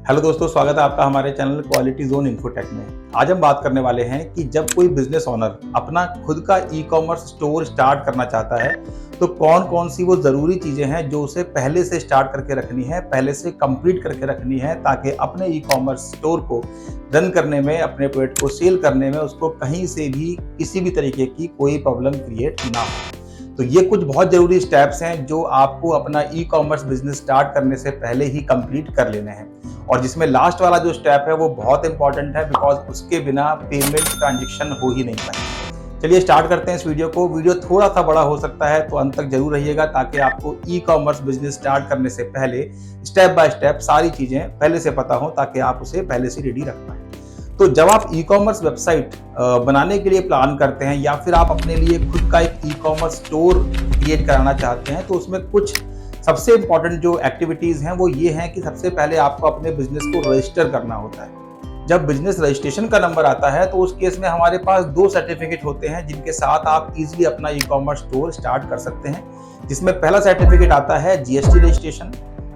Hello दोस्तों, स्वागत है आपका हमारे चैनल क्वालिटी जोन इन्फोटेक में। आज हम बात करने वाले हैं कि जब कोई बिजनेस ओनर अपना खुद का ई कॉमर्स स्टोर स्टार्ट करना चाहता है तो कौन कौन सी वो ज़रूरी चीज़ें हैं जो उसे पहले से स्टार्ट करके रखनी है, पहले से कंप्लीट करके रखनी है, ताकि अपने ई कॉमर्स स्टोर को रन करने में, अपने प्रोडक्ट को सेल करने में उसको कहीं से भी किसी भी तरीके की कोई प्रॉब्लम क्रिएट ना हो। तो ये कुछ बहुत ज़रूरी स्टेप्स हैं जो आपको अपना ई कॉमर्स बिजनेस स्टार्ट करने से पहले ही कंप्लीट कर लेने हैं, और जिसमें लास्ट वाला जो स्टेप है वो बहुत इंपॉर्टेंट है, बिकॉज उसके बिना पेमेंट ट्रांजेक्शन हो ही नहीं पाएगी। चलिए स्टार्ट करते हैं इस वीडियो को। वीडियो थोड़ा सा बड़ा हो सकता है तो अंत तक जरूर रहिएगा, ताकि आपको ई कॉमर्स बिजनेस स्टार्ट करने से पहले स्टेप बाय स्टेप सारी चीज़ें पहले से पता हो, ताकि आप उसे पहले से रेडी रख पाएं। तो जब आप ई कॉमर्स वेबसाइट बनाने के लिए प्लान करते हैं, या फिर आप अपने लिए खुद का एक ई कॉमर्स स्टोर क्रिएट कराना चाहते हैं, तो उसमें कुछ सबसे इंपॉर्टेंट जो एक्टिविटीज़ हैं वो ये हैं कि सबसे पहले आपको अपने बिजनेस को रजिस्टर करना होता है। जब बिजनेस रजिस्ट्रेशन का नंबर आता है तो उस केस में हमारे पास 2 सर्टिफिकेट होते हैं जिनके साथ आप इजीली अपना ई कॉमर्स स्टोर स्टार्ट कर सकते हैं, जिसमें पहला सर्टिफिकेट आता है जीएसटी रजिस्ट्रेशन।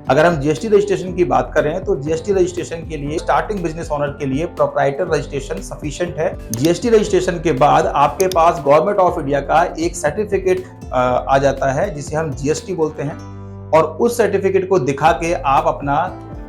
अगर हम जीएसटी रजिस्ट्रेशन की बात करें तो जीएसटी रजिस्ट्रेशन के लिए स्टार्टिंग बिजनेस ओनर के लिए प्रोप्राइटर रजिस्ट्रेशन सफिशिएंट है। जीएसटी रजिस्ट्रेशन के बाद आपके पास गवर्नमेंट ऑफ इंडिया का एक सर्टिफिकेट आ जाता है जिसे हम जीएसटी बोलते हैं, और उस सर्टिफिकेट को दिखा के आप अपना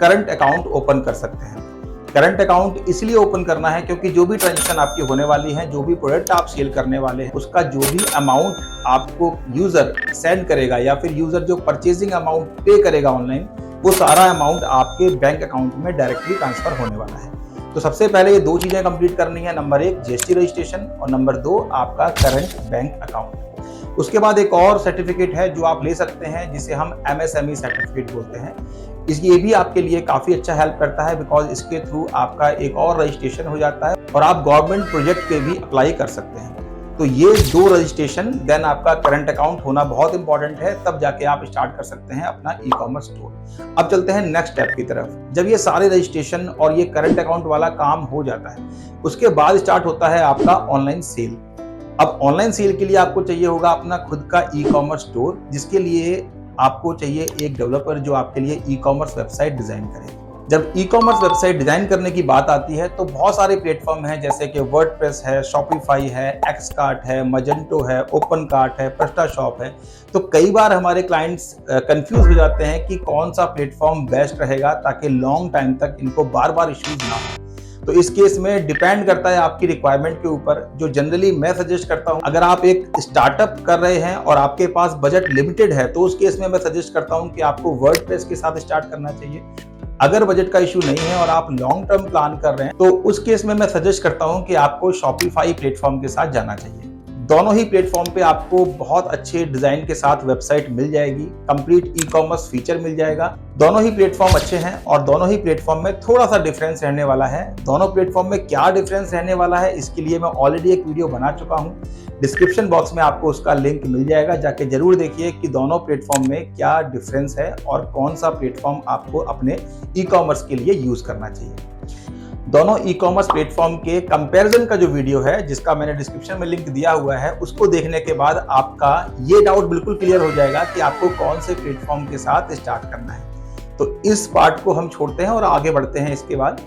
करंट अकाउंट ओपन कर सकते हैं। करंट अकाउंट इसलिए ओपन करना है क्योंकि जो भी ट्रांजेक्शन आपकी होने वाली है, जो भी प्रोडक्ट आप सेल करने वाले हैं, उसका जो भी अमाउंट आपको यूजर सेंड करेगा या फिर यूजर जो परचेजिंग अमाउंट पे करेगा ऑनलाइन, वो सारा अमाउंट आपके बैंक अकाउंट में डायरेक्टली ट्रांसफर होने वाला है। तो सबसे पहले ये 2 चीजें कंप्लीट करनी है, नंबर 1 जीएसटी रजिस्ट्रेशन और नंबर 2 आपका करंट बैंक अकाउंट। उसके बाद एक और सर्टिफिकेट है जो आप ले सकते हैं, जिसे हम एमएसएमई सर्टिफिकेट बोलते हैं। ये भी आपके लिए काफ़ी अच्छा हेल्प करता है, बिकॉज इसके थ्रू आपका एक और रजिस्ट्रेशन हो जाता है और आप गवर्नमेंट प्रोजेक्ट पे भी अप्लाई कर सकते हैं। तो ये 2 रजिस्ट्रेशन देन आपका करंट अकाउंट होना बहुत इंपॉर्टेंट है, तब जाके आप स्टार्ट कर सकते हैं अपना ई कॉमर्स स्टोर। अब चलते हैं नेक्स्ट स्टेप की तरफ। जब ये सारे रजिस्ट्रेशन और ये करंट अकाउंट वाला काम हो जाता है, उसके बाद स्टार्ट होता है आपका ऑनलाइन सेल। अब ऑनलाइन सेल के लिए आपको चाहिए होगा अपना खुद का ई कॉमर्स स्टोर, जिसके लिए आपको चाहिए एक डेवलपर जो आपके लिए ई कॉमर्स वेबसाइट डिजाइन करे। जब ई कॉमर्स वेबसाइट डिजाइन करने की बात आती है तो बहुत सारे प्लेटफॉर्म हैं, जैसे कि वर्डप्रेस है, शॉपिफाई है, एक्सकार्ट है, मजेंटो है, ओपन कार्ट है, प्रस्टाशॉप है। तो कई बार हमारे क्लाइंट्स कंफ्यूज हो जाते हैं कि कौन सा प्लेटफॉर्म बेस्ट रहेगा, ताकि लॉन्ग टाइम तक इनको बार बार इश्यूज ना हो। तो इस केस में डिपेंड करता है आपकी रिक्वायरमेंट के ऊपर। जो जनरली मैं सजेस्ट करता हूं, अगर आप एक स्टार्टअप कर रहे हैं और आपके पास बजट लिमिटेड है, तो उस केस में मैं सजेस्ट करता हूं कि आपको वर्डप्रेस के साथ स्टार्ट करना चाहिए। अगर बजट का इशू नहीं है और आप लॉन्ग टर्म प्लान कर रहे हैं, तो उस केस में मैं सजेस्ट करता हूं कि आपको शॉपिफाई प्लेटफॉर्म के साथ जाना चाहिए। दोनों ही प्लेटफॉर्म पे आपको बहुत अच्छे डिजाइन के साथ वेबसाइट मिल जाएगी, कंप्लीट ई कॉमर्स फीचर मिल जाएगा। दोनों ही प्लेटफॉर्म अच्छे हैं और दोनों ही प्लेटफॉर्म में थोड़ा सा डिफरेंस रहने वाला है। दोनों प्लेटफॉर्म में क्या डिफरेंस रहने वाला है, इसके लिए मैं ऑलरेडी एक वीडियो बना चुका हूं। डिस्क्रिप्शन बॉक्स में आपको उसका लिंक मिल जाएगा, जाके जरूर देखिए कि दोनों प्लेटफॉर्म में क्या डिफरेंस है और कौन सा प्लेटफॉर्म आपको अपने ई कॉमर्स के लिए यूज करना चाहिए। दोनों ई कॉमर्स प्लेटफॉर्म के कंपैरिजन का जो वीडियो है, जिसका मैंने डिस्क्रिप्शन में लिंक दिया हुआ है, उसको देखने के बाद आपका ये डाउट बिल्कुल क्लियर हो जाएगा कि आपको कौन से प्लेटफॉर्म के साथ स्टार्ट करना है। तो इस पार्ट को हम छोड़ते हैं और आगे बढ़ते हैं। इसके बाद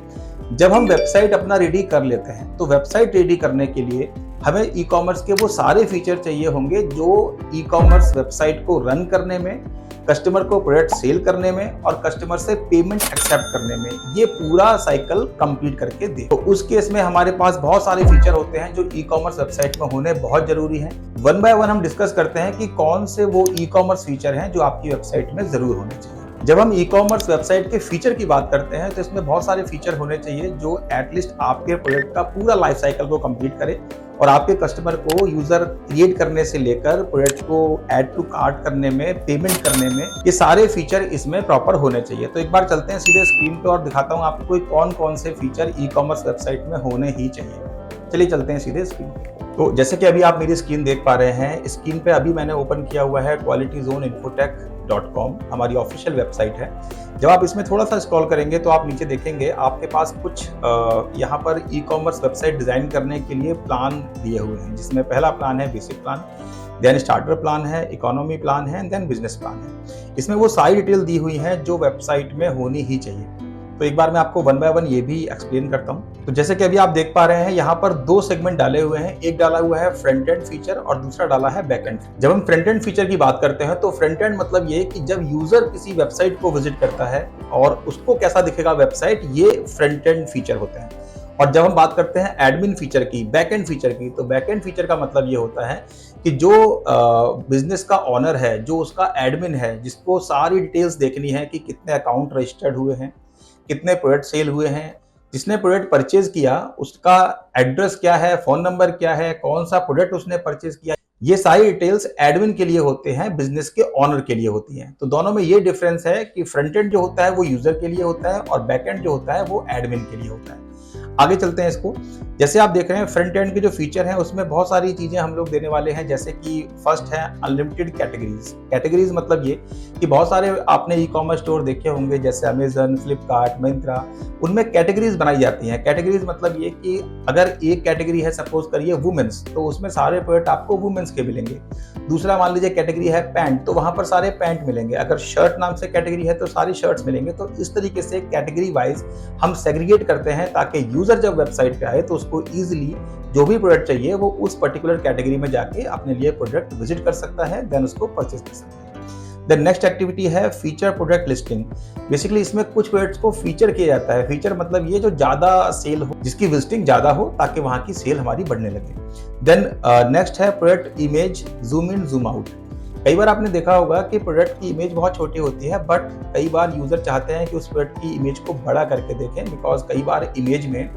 जब हम वेबसाइट अपना रेडी कर लेते हैं, तो वेबसाइट रेडी करने के लिए हमें ई कॉमर्स के वो सारे फीचर चाहिए होंगे जो ई कॉमर्स वेबसाइट को रन करने में, कस्टमर को प्रोडक्ट सेल करने में और कस्टमर से पेमेंट एक्सेप्ट करने में, ये पूरा साइकिल कंप्लीट करके दे। तो उस केस में हमारे पास बहुत सारे फीचर होते हैं जो ई कॉमर्स वेबसाइट में होने बहुत जरूरी हैं। वन बाय वन हम डिस्कस करते हैं कि कौन से वो ई कॉमर्स फीचर हैं जो आपकी वेबसाइट में जरूर होने चाहिए। जब हम ई कॉमर्स वेबसाइट के फीचर की बात करते हैं, तो इसमें बहुत सारे फीचर होने चाहिए जो एटलीस्ट आपके प्रोडक्ट का पूरा लाइफ साइकिल को कंप्लीट करे और आपके कस्टमर को यूजर क्रिएट करने से लेकर प्रोडक्ट को ऐड टू कार्ट करने में, पेमेंट करने में, ये सारे फीचर इसमें प्रॉपर होने चाहिए। तो एक बार चलते हैं सीधे स्क्रीन पे और दिखाता हूँ आपको कौन कौन से फीचर ई कॉमर्स वेबसाइट में होने ही चाहिए। चलिए चलते हैं सीधे स्क्रीन पे। तो जैसे कि अभी आप मेरी स्क्रीन देख पा रहे हैं, स्क्रीन पे अभी मैंने ओपन किया हुआ है qualityzoneinfotech.com, हमारी ऑफिशियल वेबसाइट है। जब आप इसमें थोड़ा सा स्क्रॉल करेंगे तो आप नीचे देखेंगे आपके पास कुछ यहाँ पर ई कॉमर्स वेबसाइट डिजाइन करने के लिए प्लान दिए हुए हैं, जिसमें पहला प्लान है basic plan, then starter plan है, इकोनॉमी प्लान है, देन बिजनेस प्लान है। इसमें वो सारी डिटेल दी हुई है जो वेबसाइट में होनी ही चाहिए। तो एक बार मैं आपको वन बाय वन ये भी एक्सप्लेन करता हूँ। तो जैसे कि अभी आप देख पा रहे हैं, यहाँ पर दो सेगमेंट डाले हुए हैं। एक डाला हुआ है फ्रंट एंड फीचर और दूसरा डाला है बैक एंड। जब हम फ्रंट एंड फीचर की बात करते हैं तो फ्रंट एंड मतलब ये कि जब यूजर किसी वेबसाइट को विजिट करता है और उसको कैसा दिखेगा वेबसाइट, ये फ्रंट एंड फीचर होते हैं। और जब हम बात करते हैं एडमिन फीचर की, बैक एंड फीचर की, तो बैक एंड फीचर का मतलब ये होता है कि जो बिजनेस का ऑनर है, जो उसका एडमिन है, जिसको सारी डिटेल्स देखनी है कि कितने अकाउंट रजिस्टर्ड हुए हैं, कितने प्रोडक्ट सेल हुए हैं, जिसने प्रोडक्ट परचेज किया उसका एड्रेस क्या है, फोन नंबर क्या है, कौन सा प्रोडक्ट उसने परचेज किया, ये सारी डिटेल्स एडमिन के लिए होते हैं, बिजनेस के ऑनर के लिए होती हैं। तो दोनों में ये डिफरेंस है कि फ्रंट एंड जो होता है वो यूजर के लिए होता है और बैक एंड जो होता है वो एडमिन के लिए होता है। आगे चलते हैं इसको। जैसे आप देख रहे हैं फ्रंट एंड के जो फीचर हैं उसमें बहुत सारी चीजें हम लोग देने वाले हैं, जैसे कि फर्स्ट है अनलिमिटेड कैटेगरीज। कैटेगरीज मतलब ये कि बहुत सारे आपने ई कॉमर्स स्टोर देखे होंगे जैसे अमेजन, फ्लिपकार्ट, मिंत्रा, उनमें कैटेगरीज बनाई जाती हैं। कैटेगरीज मतलब ये कि अगर एक कैटेगरी है सपोज करिए वुमेन्स, तो उसमें सारे प्रोडक्ट आपको वुमेन्स के मिलेंगे। दूसरा मान लीजिए कैटेगरी है पैंट, तो वहां पर सारे पैंट मिलेंगे। अगर शर्ट नाम से कैटेगरी है तो सारी शर्ट्स मिलेंगे। तो इस तरीके से कैटेगरी वाइज हम सेग्रीगेट करते हैं ताकि यूजर जब वेबसाइट पे आए तो उसको इजीली जो भी प्रोडक्ट चाहिए वो उस पर्टिकुलर कैटेगरी में जाके अपने लिए प्रोडक्ट विजिट कर सकता है, देन उसको परचेज कर सकता है। देन नेक्स्ट एक्टिविटी है फीचर प्रोडक्ट लिस्टिंग। बेसिकली इसमें कुछ प्रोडक्ट्स को फीचर किया जाता है। फीचर मतलब ये जो ज्यादा सेल हो, जिसकी विजिटिंग ज्यादा हो, ताकि वहां की सेल हमारी बढ़ने लगे। देन नेक्स्ट है product image zoom in zoom out. कई बार आपने देखा होगा कि प्रोडक्ट की इमेज बहुत छोटी होती है, बट कई बार यूजर चाहते हैं कि उस प्रोडक्ट की इमेज को बड़ा करके देखें, बिकॉज कई बार इमेज में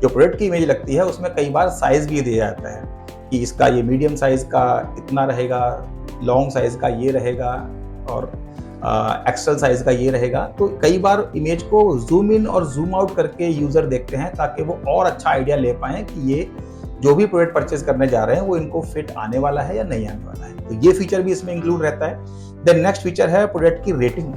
जो प्रोडक्ट की इमेज लगती है उसमें कई बार साइज भी दिया जाता है कि इसका ये मीडियम साइज का इतना रहेगा, लॉन्ग साइज का ये रहेगा और एक्सेल साइज का ये रहेगा। तो कई बार इमेज को जूम इन और जूम आउट करके यूजर देखते हैं ताकि वो और अच्छा आइडिया ले पाएं कि ये जो भी प्रोडक्ट परचेज करने जा रहे हैं वो इनको फिट आने वाला है या नहीं आने वाला है। तो ये फीचर भी इसमें इंक्लूड रहता है। देन नेक्स्ट फीचर है प्रोडक्ट की रेटिंग।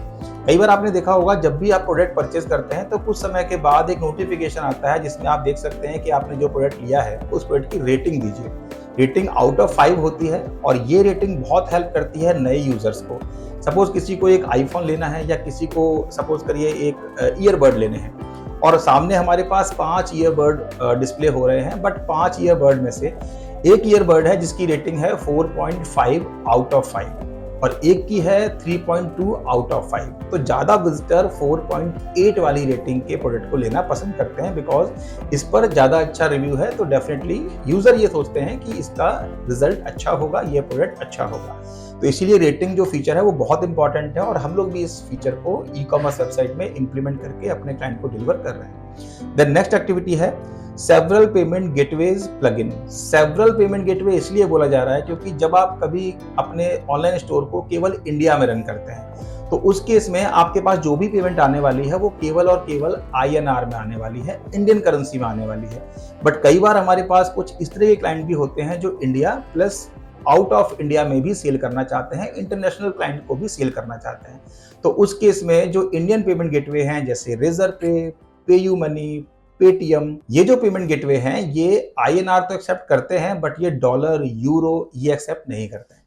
कई बार आपने देखा होगा जब भी आप प्रोडक्ट परचेज करते हैं तो कुछ समय के बाद एक नोटिफिकेशन आता है जिसमें आप देख सकते हैं कि आपने जो प्रोडक्ट लिया है उस प्रोडक्ट की रेटिंग दीजिए। रेटिंग आउट ऑफ 5 होती है और ये रेटिंग बहुत हेल्प करती है नए यूजर्स को। सपोज किसी को एक आईफोन लेना है या किसी को सपोज करिए एक ईयरबड लेने हैं और सामने हमारे पास 5 ईयरबड डिस्प्ले हो रहे हैं, बट 5 ईयरबड में से एक ईयरबड है जिसकी रेटिंग है 4.5 आउट ऑफ 5 और एक की है 3.2 आउट ऑफ 5। तो ज़्यादा विजिटर 4.8 वाली रेटिंग के प्रोडक्ट को लेना पसंद करते हैं, बिकॉज इस पर ज़्यादा अच्छा रिव्यू है। तो डेफिनेटली यूज़र ये सोचते हैं कि इसका रिजल्ट अच्छा होगा, ये प्रोडक्ट अच्छा होगा। तो इसीलिए रेटिंग जो फीचर है वो बहुत इंपॉर्टेंट है और हम लोग भी इस फीचर को ई कॉमर्स वेबसाइट में इंप्लीमेंट करके अपने क्लाइंट को डिलीवर कर रहे हैं। देन नेक्स्ट एक्टिविटी है several payment gateways plugin. Several payment gateway इसलिए बोला जा रहा है क्योंकि जब आप कभी अपने ऑनलाइन स्टोर को केवल इंडिया में रन करते हैं तो उस केस में आपके पास जो भी पेमेंट आने वाली है वो केवल और केवल INR में आने वाली है, इंडियन करेंसी में आने वाली है। बट कई बार हमारे पास कुछ इस तरह के क्लाइंट भी होते हैं जो India plus out of India में भी सेल करना चाहते हैं, इंटरनेशनल क्लाइंट को भी सेल करना चाहते हैं। तो उस केस में जो इंडियन पेमेंट गेटवे हैं जैसे रेजर पे, पेयू मनी, पेटीएम, ये जो पेमेंट गेटवे हैं ये INR तो एक्सेप्ट करते हैं बट ये डॉलर, यूरो ये एक्सेप्ट नहीं करते हैं।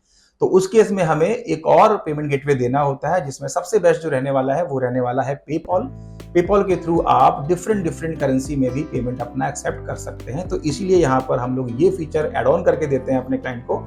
तो उस केस में हमें एक और पेमेंट गेटवे देना होता है जिसमें सबसे बेस्ट जो रहने वाला है वो रहने वाला है पेपॉल। पेपॉल के थ्रू आप डिफरेंट करेंसी में भी पेमेंट अपना एक्सेप्ट कर सकते हैं। तो इसीलिए यहाँ पर हम लोग ये फीचर एड ऑन करके देते हैं अपने क्लाइंट को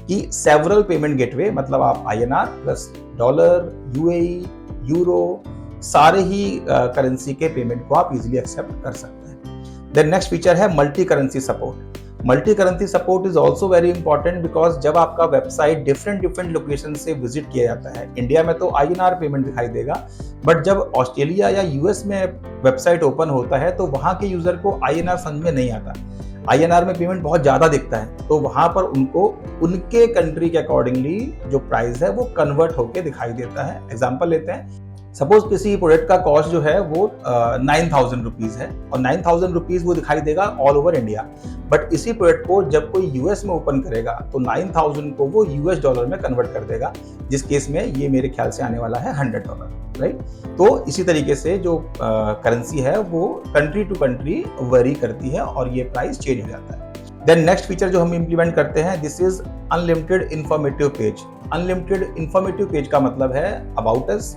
कि सेवरल पेमेंट गेटवे, मतलब आप INR plus dollar, UAE, euro, सारे ही करेंसी के पेमेंट को आप इजीली एक्सेप्ट कर सकते हैं। देन नेक्स्ट फीचर है multi currency support. Multi currency support is also very important because जब आपका वेबसाइट डिफरेंट लोकेशन से विजिट किया जाता है, इंडिया में तो INR पेमेंट दिखाई देगा, बट जब ऑस्ट्रेलिया या US में वेबसाइट ओपन होता है तो वहां के यूजर को INR समझ में नहीं आता। INR में पेमेंट बहुत ज्यादा दिखता है, तो वहां पर उनको उनके कंट्री के अकॉर्डिंगली जो प्राइस है वो कन्वर्ट होकर दिखाई देता है। एग्जाम्पल लेते हैं, सपोज किसी प्रोडक्ट का कॉस्ट जो है वो 9,000 रुपीज है और 9,000 रुपीज वो दिखाई देगा ऑल ओवर इंडिया, बट इसी प्रोडक्ट को जब कोई US में ओपन करेगा तो 9,000 को वो US डॉलर में कन्वर्ट कर देगा, जिस केस में ये मेरे ख्याल से आने वाला है $100, राइट। तो इसी तरीके से जो करेंसी है वो कंट्री टू कंट्री वेरी करती है और ये प्राइस चेंज हो जाता है। देन नेक्स्ट फीचर जो हम इंप्लीमेंट करते हैं, this is unlimited informative page. Unlimited informative page का मतलब है अबाउट अस,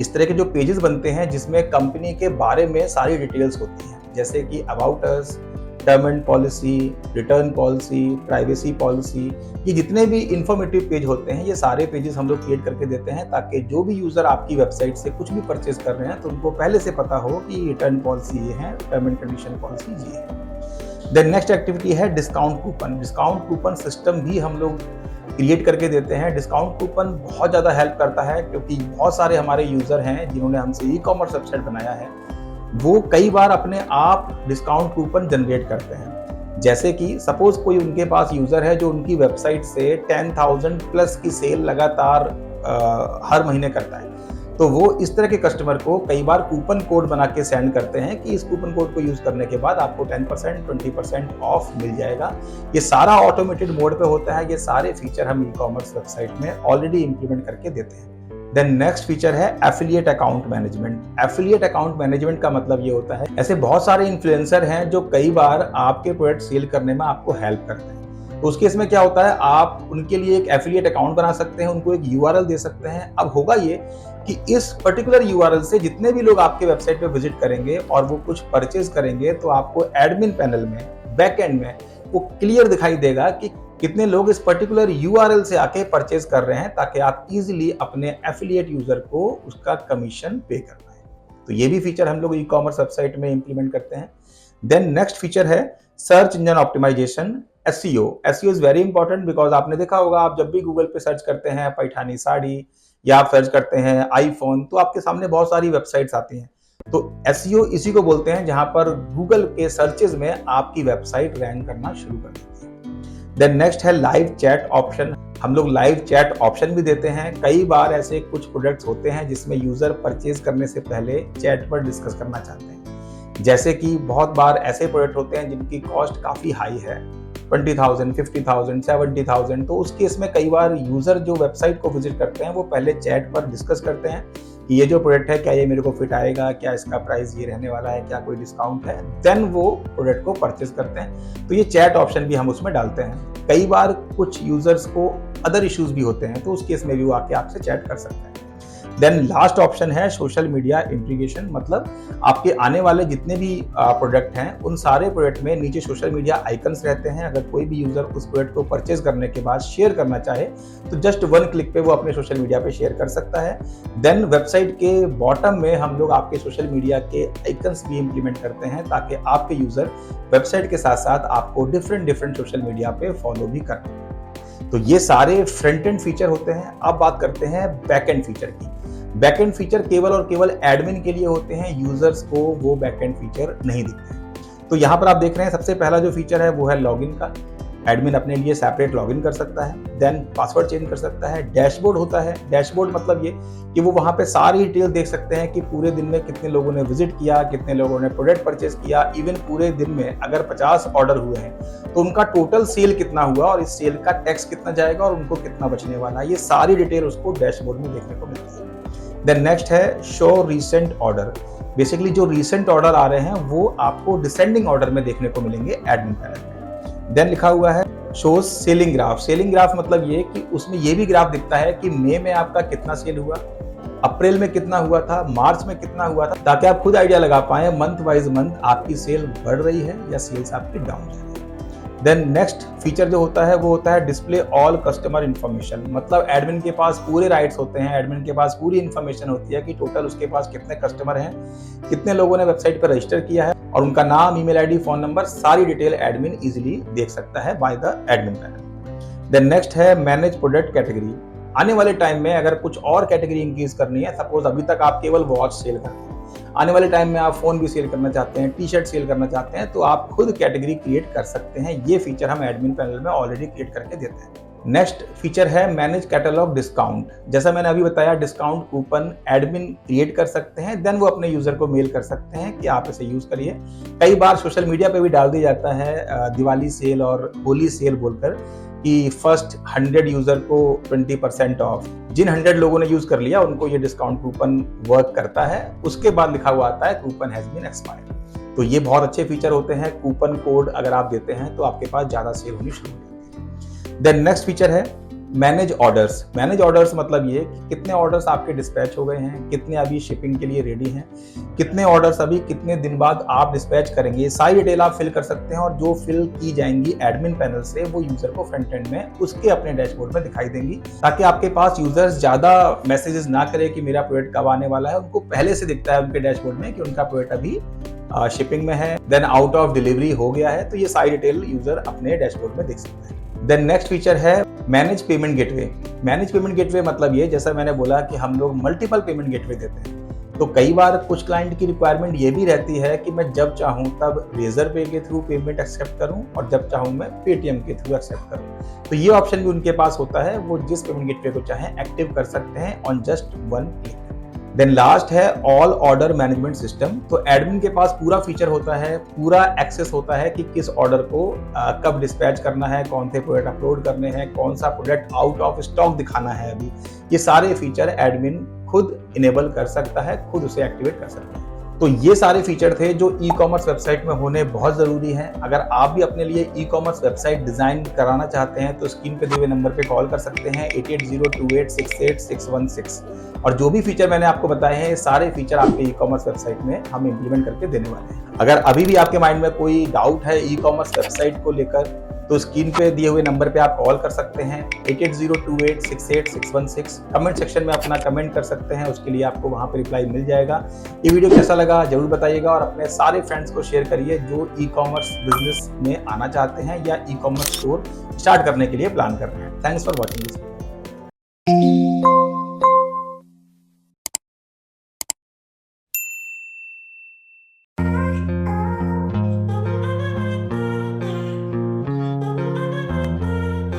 इस तरह के जो पेजेस बनते हैं जिसमें कंपनी के बारे में सारी डिटेल्स होती हैं, जैसे कि about us, term and policy, return policy, privacy policy, ये जितने भी इंफॉर्मेटिव पेज होते हैं ये सारे पेजेस हम लोग क्रिएट करके देते हैं ताकि जो भी यूजर आपकी वेबसाइट से कुछ भी परचेज कर रहे हैं तो उनको पहले से पता हो कि रिटर्न पॉलिसी ये है, टर्म एंड कंडीशन पॉलिसी ये है। देन नेक्स्ट एक्टिविटी है discount coupon. Discount coupon system भी हम लोग क्रिएट करके देते हैं। डिस्काउंट कूपन बहुत ज़्यादा हेल्प करता है क्योंकि बहुत सारे हमारे यूज़र हैं जिन्होंने हमसे ई कॉमर्स वेबसाइट बनाया है, वो कई बार अपने आप डिस्काउंट कूपन जनरेट करते हैं। जैसे कि सपोज कोई उनके पास यूज़र है जो उनकी वेबसाइट से 10,000 प्लस की सेल लगातार हर महीने करता है, तो वो इस तरह के कस्टमर को कई बार कूपन कोड बना के सेंड करते हैं कि इस कूपन कोड को यूज़ करने के बाद आपको 10%, 20% ऑफ मिल जाएगा। ये सारा ऑटोमेटेड मोड पे होता है। ये सारे फीचर हम ई कॉमर्स वेबसाइट में ऑलरेडी इंप्लीमेंट करके देते हैं। देन नेक्स्ट फीचर है affiliate account management. Affiliate account management का मतलब ये होता है, ऐसे बहुत सारे इन्फ्लुएंसर हैं जो कई बार आपके प्रोडक्ट सेल करने में आपको हेल्प करते हैं। तो उस केस में क्या होता है, आप उनके लिए एक एफिलिएट अकाउंट बना सकते हैं, उनको एक यूआरएल दे सकते हैं। अब होगा ये कि इस पर्टिकुलर यूआरएल से जितने भी लोग आपके वेबसाइट पे विजिट करेंगे और वो कुछ परचेज करेंगे तो आपको एडमिन पैनल में, बैक एंड में वो क्लियर दिखाई देगा कि कितने लोग इस पर्टिकुलर यूआरएल से आके परचेज कर रहे हैं, ताकि आप इजीली अपने एफिलिएट यूजर को उसका कमीशन पे कर पाए। तो ये भी फीचर हम लोग ई कॉमर्स वेबसाइट में इंप्लीमेंट करते हैं। देन नेक्स्ट फीचर है search engine optimisation, SEO। SEO is very important because आपने देखा होगा, आप जब भी गूगल पे सर्च करते हैं पैठानी साड़ी या आप सर्च करते हैं आईफोन, तो आपके सामने बहुत सारी वेबसाइट्स आती हैं। तो SEO इसी को बोलते हैं जहां पर गूगल के सर्चेज में आपकी वेबसाइट रैंक करना शुरू कर देती है। देन नेक्स्ट है लाइव चैट ऑप्शन। हम लोग लाइव चैट ऑप्शन भी देते हैं। कई बार ऐसे कुछ प्रोडक्ट्स होते हैं जिसमें यूजर परचेज करने से पहले चैट पर डिस्कस करना चाहते हैं। जैसे कि बहुत बार ऐसे प्रोडक्ट होते हैं जिनकी कॉस्ट काफी हाई है, 20,000, 50,000, 70,000। तो उस केस में कई बार यूजर जो वेबसाइट को विजिट करते हैं वो पहले चैट पर डिस्कस करते हैं कि ये जो प्रोडक्ट है क्या ये मेरे को फिट आएगा, क्या इसका प्राइस ये रहने वाला है, क्या कोई डिस्काउंट है। देन वो प्रोडक्ट को परचेज करते हैं। तो ये चैट ऑप्शन भी हम उसमें डालते हैं। कई बार कुछ यूजर्स को अदर इश्यूज भी होते हैं, तो उस केस में भी वो आके आपसे चैट कर सकते हैं। देन लास्ट ऑप्शन है सोशल मीडिया इंटीग्रेशन। मतलब आपके आने वाले जितने भी प्रोडक्ट हैं उन सारे प्रोडक्ट में नीचे सोशल मीडिया आइकन्स रहते हैं। अगर कोई भी यूजर उस प्रोडक्ट को परचेज करने के बाद शेयर करना चाहे तो जस्ट वन क्लिक पे वो अपने सोशल मीडिया पे शेयर कर सकता है। देन वेबसाइट के बॉटम में हम लोग आपके सोशल मीडिया के आइकन्स भी इंप्लीमेंट करते हैं ताकि आपके यूजर वेबसाइट के साथ साथ आपको डिफरेंट सोशल मीडिया पे फॉलो भी कर पाए। तो ये सारे फ्रंट एंड फीचर होते हैं। अब बात करते हैं बैक एंड फीचर की। बैक एंड फीचर केवल और केवल एडमिन के लिए होते हैं, यूजर्स को वो बैक एंड फीचर नहीं दिखते हैं। तो यहाँ पर आप देख रहे हैं सबसे पहला जो फीचर है वो है लॉगिन का। एडमिन अपने लिए सेपरेट लॉगिन कर सकता है, देन पासवर्ड चेंज कर सकता है। डैशबोर्ड होता है। डैशबोर्ड मतलब ये कि वो वहाँ पे सारी डिटेल देख सकते हैं कि पूरे दिन में कितने लोगों ने विजिट किया, कितने लोगों ने प्रोडक्ट परचेज किया। इवन पूरे दिन में अगर 50 ऑर्डर हुए हैं तो उनका टोटल सेल कितना हुआ और इस सेल का टैक्स कितना जाएगा और उनको कितना बचने वाला है। ये सारी डिटेल उसको डैशबोर्ड में देखने को मिलती है। देन नेक्स्ट है शो रीसेंट ऑर्डर। बेसिकली जो रीसेंट ऑर्डर आ रहे हैं वो आपको डिसेंडिंग ऑर्डर में देखने को मिलेंगे एडमिन पैनल में। देन लिखा हुआ है show selling graph. Selling graph मतलब ये कि उसमें ये भी ग्राफ दिखता है कि मई में आपका कितना सेल हुआ, अप्रैल में कितना हुआ था, मार्च में कितना हुआ था, ताकि आप खुद आइडिया लगा पाए मंथ वाइज मंथ आपकी सेल बढ़ रही है या सेल्स आपकी डाउन जा रही है। देन नेक्स्ट फीचर जो होता है वो होता है डिस्प्ले ऑल कस्टमर इन्फॉर्मेशन। मतलब एडमिन के पास पूरे राइट्स होते हैं, एडमिन के पास पूरी इन्फॉर्मेशन होती है कि टोटल उसके पास कितने कस्टमर हैं, कितने लोगों ने वेबसाइट पर रजिस्टर किया है और उनका नाम, ईमेल आईडी, फोन नंबर, सारी डिटेल एडमिन इजीली देख सकता है by the admin panel. Then next है मैनेज प्रोडक्ट कैटेगरी। आने वाले टाइम में अगर कुछ और कैटेगरी इंक्रीज करनी है, सपोज अभी तक आप केवल वॉच सेल करते हैं, आने वाले टाइम में आप फोन भी सेल करना चाहते हैं, टी शर्ट सेल करना चाहते हैं, तो आप खुद कैटेगरी क्रिएट कर सकते हैं। ये फीचर हम एडमिन पैनल में ऑलरेडी क्रिएट करके देते हैं। नेक्स्ट फीचर है मैनेज कैटलॉग डिस्काउंट। जैसा मैंने अभी बताया, डिस्काउंट कूपन एडमिन क्रिएट कर सकते हैं, देन वो अपने यूजर को मेल कर सकते हैं कि आप इसे यूज करिए। कई बार सोशल मीडिया पे भी डाल दिया जाता है दिवाली सेल और होली सेल बोलकर कि फर्स्ट 100 यूजर को 20% ऑफ। जिन 100 लोगों ने यूज कर लिया उनको ये डिस्काउंट कूपन वर्क करता है। उसके बाद लिखा हुआ आता है कूपन हैज बीन एक्सपायर्ड। तो ये बहुत अच्छे फीचर होते हैं। कूपन कोड अगर आप देते हैं तो आपके पास ज्यादा सेल होनी शुरू हो जाती है। देन नेक्स्ट फीचर है मैनेज ऑर्डर्स। मैनेज ऑर्डर्स मतलब ये कि कितने ऑर्डर्स आपके डिस्पैच हो गए हैं, कितने अभी शिपिंग के लिए रेडी हैं, कितने ऑर्डर्स अभी कितने दिन बाद आप डिस्पैच करेंगे, सारी डिटेल आप फिल कर सकते हैं और जो फिल की जाएंगी एडमिन पैनल से वो यूजर को फ्रंट एंड में उसके अपने डैशबोर्ड में दिखाई देंगी, ताकि आपके पास यूजर्स ज्यादा मैसेजेस ना करे कि मेरा प्रोडक्ट कब आने वाला है। उनको पहले से दिखता है उनके डैशबोर्ड में कि उनका प्रोडक्ट अभी शिपिंग में है, देन आउट ऑफ डिलीवरी हो गया है, तो ये सारी डिटेल यूजर अपने डैशबोर्ड में देख सकते हैं। देन नेक्स्ट फीचर है manage payment gateway. Manage payment gateway मतलब ये, जैसा मैंने बोला कि हम लोग मल्टीपल पेमेंट गेटवे देते हैं, तो कई बार कुछ क्लाइंट की रिक्वायरमेंट ये भी रहती है कि मैं जब चाहूँ तब रेजर पे के थ्रू पेमेंट एक्सेप्ट करूँ और जब चाहूँ मैं पेटीएम के थ्रू एक्सेप्ट करूँ, तो ये ऑप्शन भी उनके पास होता है। वो जिस पेमेंट गेटवे को चाहें एक्टिव कर सकते हैं on just one click. Then last है ऑल ऑर्डर मैनेजमेंट सिस्टम। तो एडमिन के पास पूरा फीचर होता है, पूरा एक्सेस होता है कि किस ऑर्डर को कब डिस्पैच करना है, कौन से प्रोडक्ट अपलोड करने हैं, कौन सा प्रोडक्ट आउट ऑफ स्टॉक दिखाना है अभी, ये सारे फीचर एडमिन खुद इनेबल कर सकता है, खुद उसे एक्टिवेट कर सकता है। तो ये सारे फीचर थे जो ई कॉमर्स वेबसाइट में होने बहुत ज़रूरी हैं। अगर आप भी अपने लिए ई कॉमर्स वेबसाइट डिज़ाइन कराना चाहते हैं तो स्क्रीन पे दिए हुए नंबर पे कॉल कर सकते हैं 8802868616। और जो भी फीचर मैंने आपको बताए हैं, ये सारे फीचर आपके ई कॉमर्स वेबसाइट में हम इम्प्लीमेंट करके देने वाले हैं। अगर अभी भी आपके माइंड में कोई डाउट है ई कॉमर्स वेबसाइट को लेकर, तो स्क्रीन पे दिए हुए नंबर पे आप कॉल कर सकते हैं 8802868616। कमेंट सेक्शन में अपना कमेंट कर सकते हैं, उसके लिए आपको वहां पे रिप्लाई मिल जाएगा। ये वीडियो कैसा लगा जरूर बताइएगा और अपने सारे फ्रेंड्स को शेयर करिए जो ई कॉमर्स बिजनेस में आना चाहते हैं या ई कॉमर्स स्टोर स्टार्ट करने के लिए प्लान कर रहे हैं। Thanks for watching this.